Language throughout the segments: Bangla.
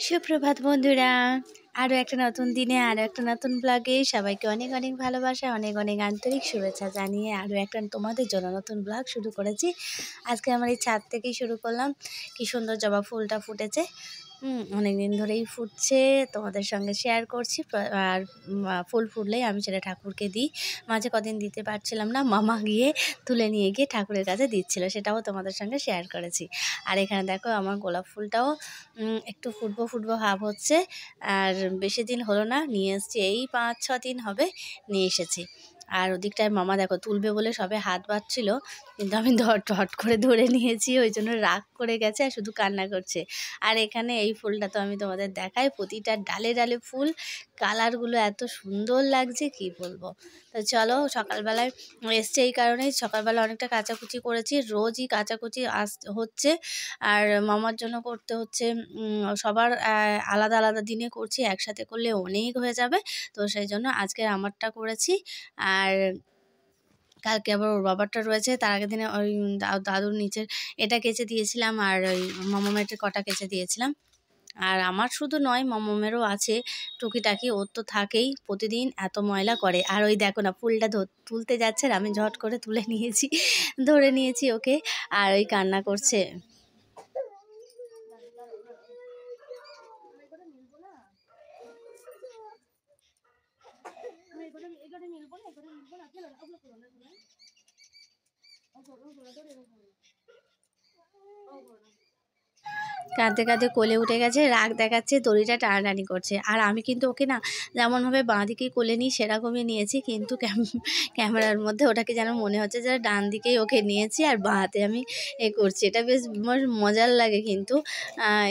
সুপ্রভাত বন্ধুরা, আরও একটা নতুন দিনে আরও একটা নতুন ব্লগে সবাইকে অনেক অনেক ভালোবাসা, অনেক অনেক আন্তরিক শুভেচ্ছা জানিয়ে আরও একটা তোমাদের জন্য নতুন ব্লগ শুরু করেছি। আজকে আমার এই ছাদ থেকেই শুরু করলাম। কি সুন্দর জবা ফুলটা ফুটেছে, অনেক দিন ধরেই ফুটছে, তোমাদের সঙ্গে শেয়ার করছি। আর ফুল ফুটলেই আমি সেটা ঠাকুরকে দিই। মাঝে কদিন দিতে পারছিলাম না, মামা গিয়ে তুলে নিয়ে গিয়ে ঠাকুরের কাছে দিচ্ছিল, সেটাও তোমাদের সঙ্গে শেয়ার করেছি। আর এখানে দেখো আমার গোলাপ ফুলটাও একটু ফুটবো ফুটবো ভাব হচ্ছে। আর বেশি দিন হলো না, নিয়ে এসেছি, এই 5-6 দিন হবে নিয়ে এসেছি। আর ওদিকটায় মামা দেখো তুলবে বলে সবে হাত বাঁধছিল, কিন্তু আমি হট করে ধরে নিয়েছি, ওই জন্য রাগ করে গেছে আর শুধু কান্না করছে। আর এখানে এই ফুলটা তো আমি তোমাদের দেখাই, প্রতিটা ডালে ডালে ফুল, কালারগুলো এত সুন্দর লাগছে কি বলবো। তো চলো, সকালবেলায় এসছে এই কারণেই সকালবেলা অনেকটা কাচাকুচি করেছি, রোজই কাচাকুচি হচ্ছে। আর মামার জন্য করতে হচ্ছে, সবার আলাদা আলাদা দিনে করছি, একসাথে করলে অনেক হয়ে যাবে, তো সেই জন্য আজকে আমারটা করেছি। আর কালকে আবার ওর বাবারটা রয়েছে, তার আগের দিনে ওই দাদুর নিচের এটা কেচে দিয়েছিলাম, আর ওই মামামের কটা কেচে দিয়েছিলাম। আর আমার শুধু নয়, মামামেরও আছে টুকিটাকি, ওর তো থাকেই, প্রতিদিন এত ময়লা করে। আর ওই দেখো না, ফুলটা তুলতে যাচ্ছে, আর আমি ঝট করে তুলে নিয়েছি, ধরে নিয়েছি ওকে, আর ওই কান্না করছে। কাঁদতে কাঁদতে কোলে উঠে গেছে, রাগ দেখাচ্ছে, দড়িটা টানাটানি করছে। আর আমি কিন্তু ওকে না যেমনভাবে বাঁ দিকে কোলে নিই সেরকমই নিয়েছি, কিন্তু ক্যামেরার মধ্যে ওটাকে যেন মনে হচ্ছে যে ডান দিকেই ওকে নিয়েছি আর বাঁ হাতে আমি করছি। এটা বেশ মজার লাগে, কিন্তু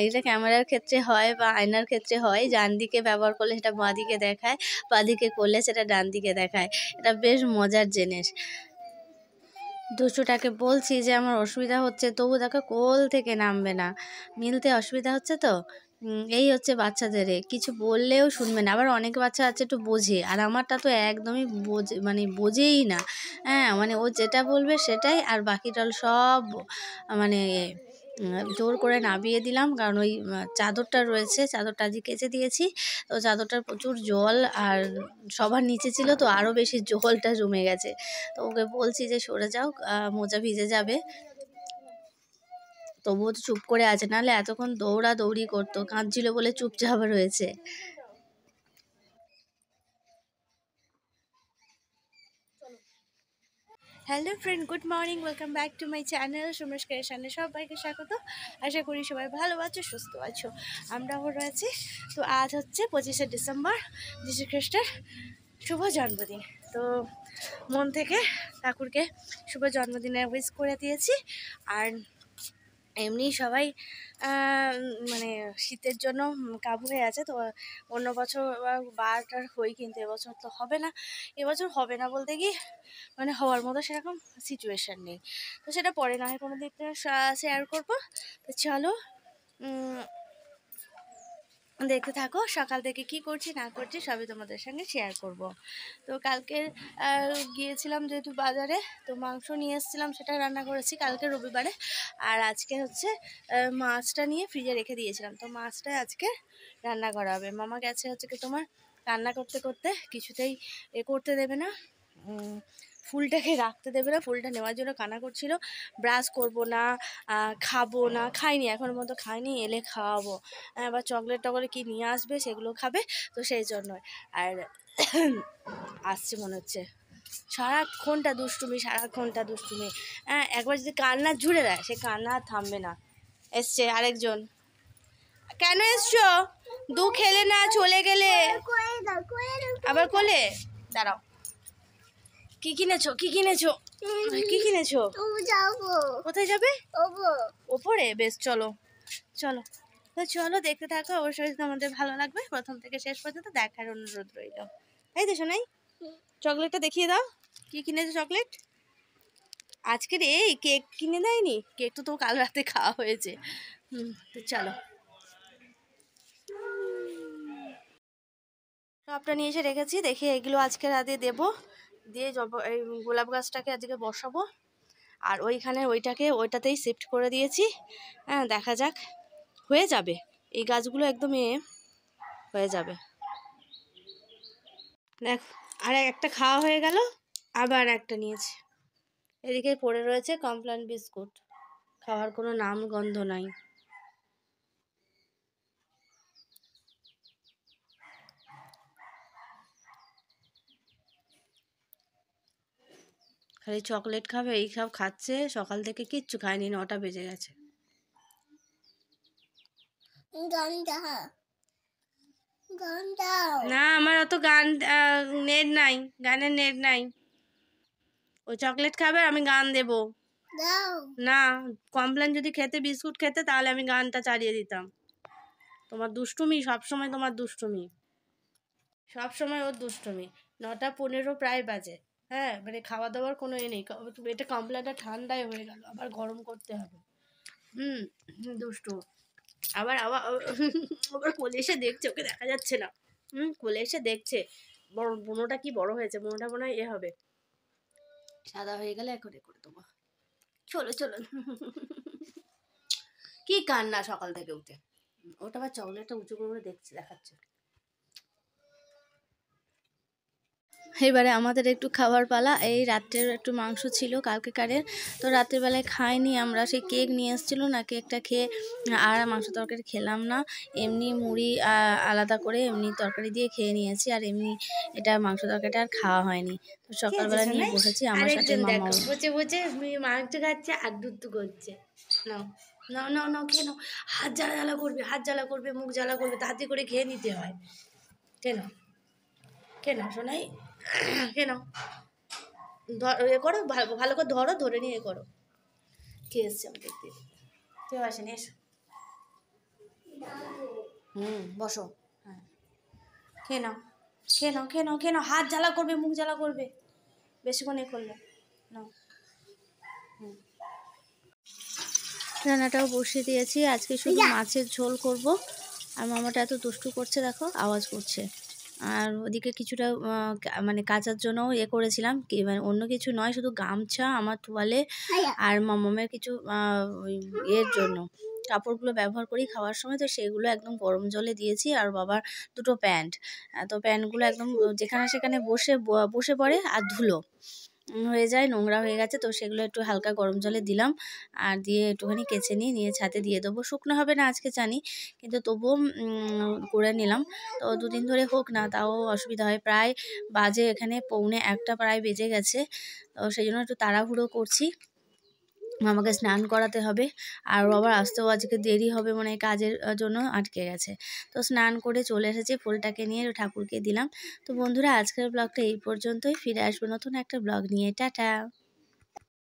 এটা ক্যামেরার ক্ষেত্রে হয় বা আয়নার ক্ষেত্রে হয়, ডান দিকে ব্যবহার করলে সেটা বাঁ দিকে দেখায়, বাঁ দিকে করলে সেটা ডান দিকে দেখায়। এটা বেশ মজার জিনিস। দুষ্টুটাকে বলছি যে আমার অসুবিধা হচ্ছে, তবু দেখো কোল থেকে নামবে না, মিলতে অসুবিধা হচ্ছে তো। এই হচ্ছে বাচ্চাদের, কিছু বললেও শুনবে না। আবার অনেক বাচ্চা আছে একটু বোঝে, আর আমারটা তো একদমই বোঝেই না। হ্যাঁ, ও যেটা বলবে সেটাই, আর বাকিটা সব মানে জোর করে নামিয়ে দিলাম, কারণ ওই চাদরটা রয়েছে, চাদরটা আজকে কেচে দিয়েছি, তো চাদরটার প্রচুর জল, আর সবার নিচে ছিল তো আরও বেশি জলটা জমে গেছে। তো ওকে বলছি যে সরে যাও, মোজা ভিজে যাবে, তবুও তো চুপ করে আছে, নাহলে এতক্ষণ দৌড়াদৌড়ি করতো, কাঁদছিল বলে চুপচাপ রয়েছে। Hello friend, good morning, welcome back to my channel Sumesh ক্রিয়েশনে সবাইকে স্বাগত। আশা করি সবাই ভালো আছো, সুস্থ আছো, আমরাও রয়েছি। তো আজ হচ্ছে 25শে ডিসেম্বর, যীশু খ্রিস্টের শুভ জন্মদিন। তো মন থেকে ঠাকুরকে শুভ জন্মদিনে উইশ করে দিয়েছি। আর এমনি সবাই মানে শীতের জন্য কাবু হয়ে আছে। তো অন্য বছর বারটার হই, কিন্তু এবছর তো হবে না। এবছর হবে না বলতে কি, হওয়ার মতো সেরকম সিচুয়েশান নেই, তো সেটা পরে না হয় কোনো দিক থেকে শেয়ার করবো। তো চলো দেখতে থাকো, সকাল থেকে কি করছি না করছি সবই তোমাদের সঙ্গে শেয়ার করব। তো কালকে গিয়েছিলাম যেহেতু বাজারে, তো মাংস নিয়ে এসেছিলাম, সেটা রান্না করেছি কালকে রবিবারে। আর আজকে হচ্ছে মাছটা নিয়ে ফ্রিজে রেখে দিয়েছিলাম, তো মাছটাই আজকে রান্না করা হবে। মামা গেছে হচ্ছে কি তোমার রান্না করতে করতে কিছুতেই করতে দেবে না, ফুলটাকে রাখতে দেবে না, ফুলটা নেওয়ার জন্য কান্না করছিল। ব্রাশ করবো না, খাবো না, খাইনি এখনো মতো খাইনি, এলে খাওয়াবো, বা চকলেট টকলেট কি নিয়ে আসবে সেগুলো খাবে, তো সেই জন্য। আর আসছে মনে হচ্ছে, সারাক্ষণটা দুষ্টুমি। একবার যদি কান্না জুড়ে দেয়, সে কান্না আর থামবে না। এসছে আরেকজন, কেন এসছো? দু খেলে না চলে গেলে আবার কোলে দাঁড়াও। কি কিনেছো? কোথায় যাবে? ওপরে? বেশ, চলো। তো চলো দেখতে থাকো, অবশ্যই তোমাদের ভালো লাগবে, প্রথম থেকে শেষ পর্যন্ত দেখার অনুরোধ রইল। তাই তো শোনাই, চকলেটটা দেখিয়ে দাও, কি কিনেছো চকলেট আজকে রে? এই কেক কিনে দেয়নি? কেক তো কাল রাতে খাওয়া হয়েছে। তো চলো, সবটা নিয়ে এসে রেখেছি, দেখি এগুলো আজকে রাতে দেবো, দিয়ে এই গোলাপ গাছটাকে আজকে বসাবো। আর ওইটাতেই শিফট করে দিয়েছি, দেখা যাক, হয়ে যাবে, এই গাছগুলো একদম হয়ে যাবে। দেখ, আর একটা খাওয়া হয়ে গেল, আবার একটা নিয়েছি। এদিকে পড়ে রয়েছে কমপ্লান বিস্কুট, খাওয়ার কোনো নাম গন্ধ নাই। খালি চকলেট খাবে, এই সব খাচ্ছে, সকাল থেকে কিচ্ছু খায়নি, 9টা বেজে গেছে। না, আমার অত গান নেট নাই, গানের নেট নাই। ও চকলেট খাবে, আমি গান দেব না। কমপ্লেন যদি খেতে, বিস্কুট খেতে, তাহলে আমি গানটা চালিয়ে দিতাম। তোমার দুষ্টুমি সবসময়, তোমার দুষ্টুমি সবসময়, ওর দুষ্টুমি। 9টা 15 প্রায় বাজে। হ্যাঁ, মানে খাওয়া দাওয়ার কোনো নেই। এটা কমপ্লেনটা ঠান্ডায় হয়ে গেল, আবার গরম করতে হবে। দুষ্টু। আবার আবার আবার কোলে এসে দেখছে, ওকে দেখা যাচ্ছে না। কোলে এসে দেখছে। বড় বোনোটা কি বড় হয়েছে, বোনোটা মনে হয় হবে, সাদা হয়ে গেলে করে দেবো। চলো চলো। কি কান্না সকাল থেকে উঠে। ওটা আবার চকলেটটা উঁচু করে দেখছে, দেখাচ্ছে। এবারে আমাদের একটু খাবার পালা। এই রাত্রের একটু মাংস ছিল কালকেকারের, তো রাত্রেবেলায় খাইনি আমরা। সেই কেক নিয়ে এসেছিলো না, কেকটা খেয়ে আর মাংস তরকারি খেলাম না। এমনি মুড়ি আলাদা করে এমনি তরকারি দিয়ে খেয়ে নিয়েছি, আর এমনি এটা মাংস তরকারিটা আর খাওয়া হয়নি। তো সকালবেলা নিয়ে বসেছি আমার সাথে মামা। বসে বসে মাংস খাচ্ছে আর দুধ করছে। নাও নাও নাও নাও, খেয়ে নাও। হাত জ্বালা জ্বালা করবে, হাত জ্বালা করবে, মুখ জ্বালা করবে, তাড়াতাড়ি করে খেয়ে নিতে হয়। কেন কেন শোনাই, কেন করো, ভালো করে ধরো, ধরে নিয়ে করো। কে এসছে আমি দেখতে? কেউ আসেনি, এসো। বসো। হ্যাঁ, খেয়ে নাও, খেয়ে নাও, খেয়ে নাও, খেয়ে নাও। হাত জ্বালা করবে, মুখ জ্বালা করবে বেশিক্ষণ করলে। নাও। রান্নাটাও বসিয়ে দিয়েছি। আজকে শুধু মাছের ঝোল করব। আর মামাটা এত দুষ্টু করছে, দেখো আওয়াজ করছে। আর ওদিকে কিছুটা মানে কাচার জন্য করেছিলাম, কি মানে অন্য কিছু নয়, শুধু গামছা আমার তোয়ালে আর মামামের কিছু এর জন্য কাপড়গুলো ব্যবহার করি খাওয়ার সময়, তো সেগুলো একদম গরম জলে দিয়েছি। আর বাবার দুটো প্যান্ট, তো প্যান্টগুলো একদম যেখানে সেখানে বসে পড়ে আর ধুলো হয়ে যায়, নোংরা হয়ে গেছে। তো সেগুলো একটু হালকা গরম জলে দিলাম, আর দিয়ে একটুখানি কেচে নিয়ে ছাদে দিয়ে দেবো। শুকনো হবে না আজকে জানি, কিন্তু তবুও করে নিলাম। তো 2 দিন ধরে হোক না, তাও অসুবিধা হয়। প্রায় বাজে এখানে 1:45 প্রায় বেজে গেছে। তো সেই জন্য একটু তাড়াহুড়ো করছি। মামাকে স্নান করাতে হবে, আর আবার আসতেও আজকে দেরি হবে, মানে কাজের জন্য আটকে গেছে। তো স্নান করে চলে এসেছি, ফুলটাকে নিয়ে ঠাকুরকে দিলাম। তো বন্ধুরা, আজকের ব্লগটা এই পর্যন্তই। ফিরে আসবো নতুন একটা ব্লগ নিয়ে। টাটা।